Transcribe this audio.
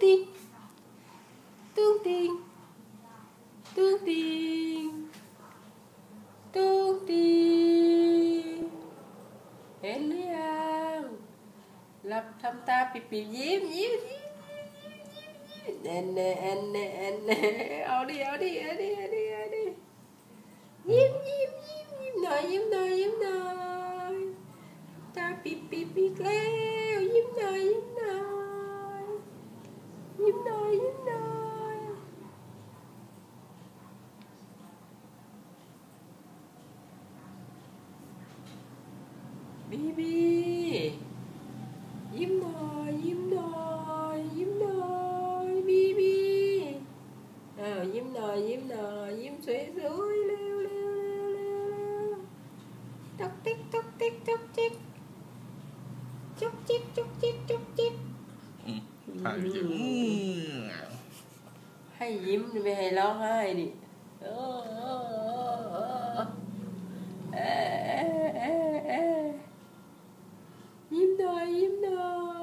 ติงตุ้งติงตุ้งติงตุ้งติงเห็นหรือยังหลับทำตาปิบๆยิ้มยิ้มแอนเน่แอนเน่แอนเน่เอาดิเอาดิเอาดิเอาดิเอาดิยิ้มยิ้มยิ้มยิ้มหน่อยยิ้มหน่อยยิ้มหน่อยตาปิบอีกแล้วยิ้มหน่อยยิ้มหน่อยยิ้มหน่อยยิ้มหน่อยบีบียิ้มหน่อยยิ้มหน่อยยิ้มหน่อยบีบียิ้มหน่อยยิ้มหน่อยยิ้มสวยๆเร็วเร็วเร็วเร็วเร็วต๊อกติ๊กต๊อกติ๊กต๊อกจิ๊กจุ๊กจิ๊กจุ๊กจิ๊กจุ๊กจิ๊กให้ยิ้มไม่ให้ร้องไห้ดิยิ้มหน่อยยิ้มหน่อย